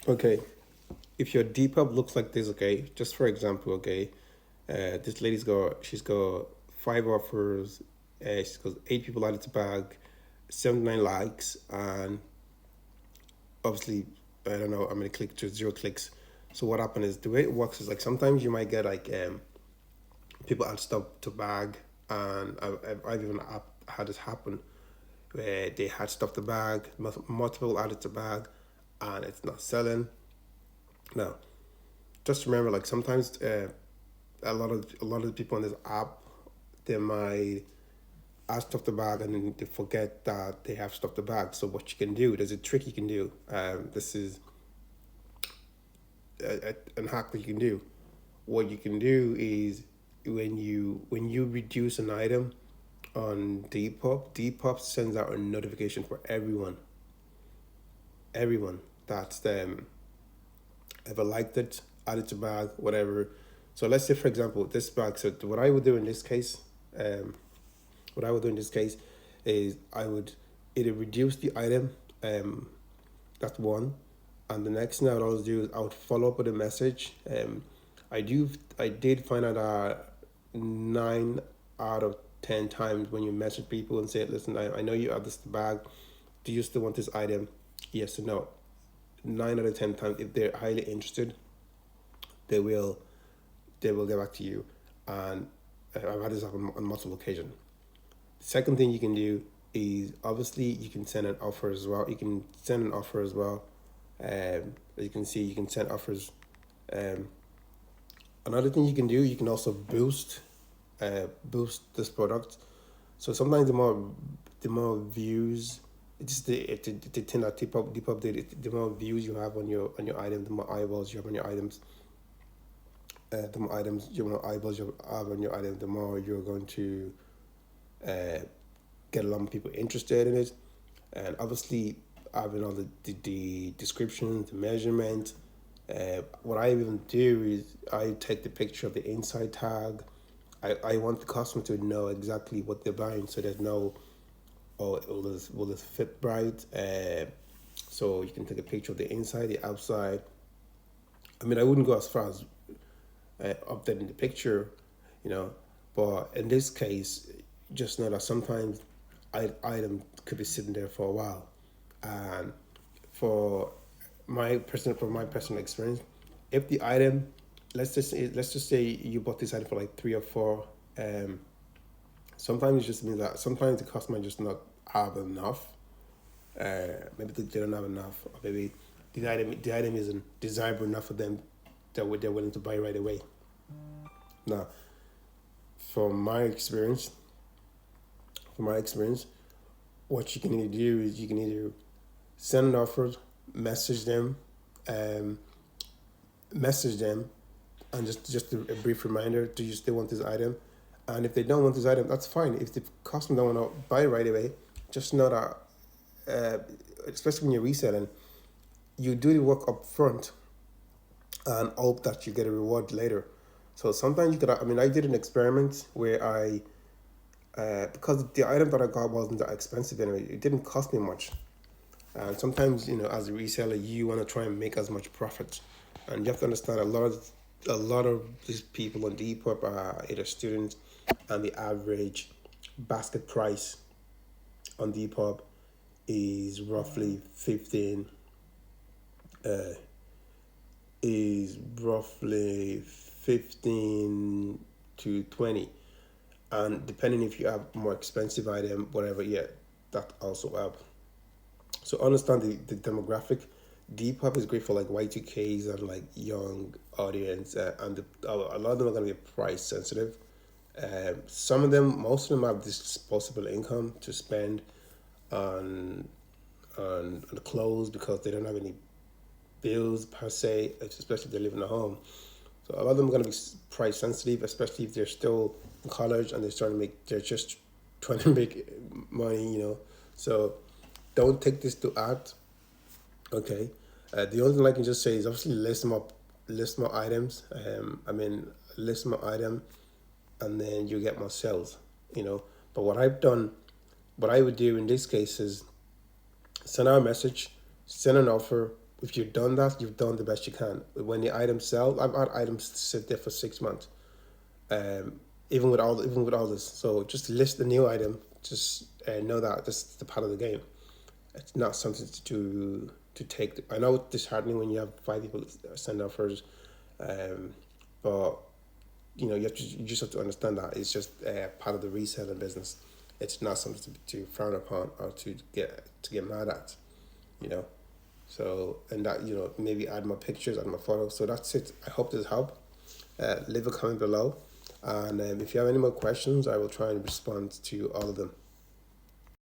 Okay, if your Depop looks like this, okay, just for example, okay, this she's got five offers, she's got eight people added to bag, 79 likes, and obviously, I don't know how many clicks, just zero clicks. So what happened is the way it works is like sometimes you might get like people add stuff to bag, and I've even had this happen where they had stuff to bag, multiple added to bag, and it's not selling. Now, just remember, like sometimes a lot of the people on this app, they might add stuff to bag and then they forget that they have stuff to bag. So what you can do, there's a trick you can do. This is a hack that you can do. What you can do is when you reduce an item on Depop sends out a notification for everyone that's ever liked it, added to bag, whatever. So let's say, for example, this bag. So what I would do in this case, um, what I would do in this case, is I would either reduce the item, um, that's one, and the next thing I would always do is I would follow up with a message. I did find out that 9 out of 10 times when you message people and say, listen, I know you have this bag. Do you still want this item? Yes or no. 9 out of 10 times, if they're highly interested, they will they will get back to you. And I've had this happen on multiple occasions. Second thing you can do is obviously you can send an offer as well. You can send an offer as well. As you can see, you can send offers. Um, Another thing you can do, you can also boost this product. So sometimes the more views, it's the thing that Depop did. The more views you have on your item, the more eyeballs you have on your items. The more items, the more eyeballs you have on your item, the more you're going to uh, get a lot of people interested in it. And obviously, having all the description, the measurement. What I even do is I take the picture of the inside tag. I want the customer to know exactly what they're buying, so there's no, oh, will this fit right? So you can take a picture of the inside, the outside. I mean, I wouldn't go as far as updating the picture, you know, but in this case, just know that sometimes item could be sitting there for a while, and for my personal experience, if the item, let's just say you bought this item for like 3 or 4, um, sometimes it just means that sometimes the customer just not have enough. Maybe they don't have enough, or maybe the item isn't desirable enough for them that they're willing to buy right away. Now, from my experience, from my experience, what you can either do is you can either send an offer, message them, um, message them, and just a brief reminder: do you still want this item? And if they don't want this item, that's fine. If the customer don't want to buy right away, just know that, uh, especially when you're reselling, you do the work up front and hope that you get a reward later. So sometimes you could. I mean, I did an experiment where because the item that I got wasn't that expensive anyway, it didn't cost me much. And sometimes, as a reseller, you want to try and make as much profit, and you have to understand a lot of these people on Depop are either students, and the average basket price on Depop is roughly 15, uh, is roughly 15 to 20, and depending if you have more expensive item, whatever, yeah, that also help. So understand the demographic. Depop is great for like Y2Ks and like young audience, and a lot of them are going to be price sensitive. Some of them, most of them have disposable income to spend on on clothes because they don't have any bills per se, especially if they're living at home. So a lot of them are going to be price sensitive, especially if they're still in college and they're just trying to make money. So don't take this to art. Okay. The only thing I can just say is obviously list more items. I mean, list more item, and then you get more sales. But what I would do in this case is send out a message, send an offer, if you've done that, you've done the best you can. When the items sell, I've had items sit there for 6 months. Um, even with all this, so just list the new item. Just know that this is the part of the game. It's not something to take. I know it's disheartening when you have five people send offers, um, but you just have to understand that it's just part of the reselling business. It's not something to frown upon or to get mad at, you know. So and that maybe add more pictures, add more photos. So that's it. I hope this helped. Leave a comment below, and if you have any more questions, I will try and respond to all of them.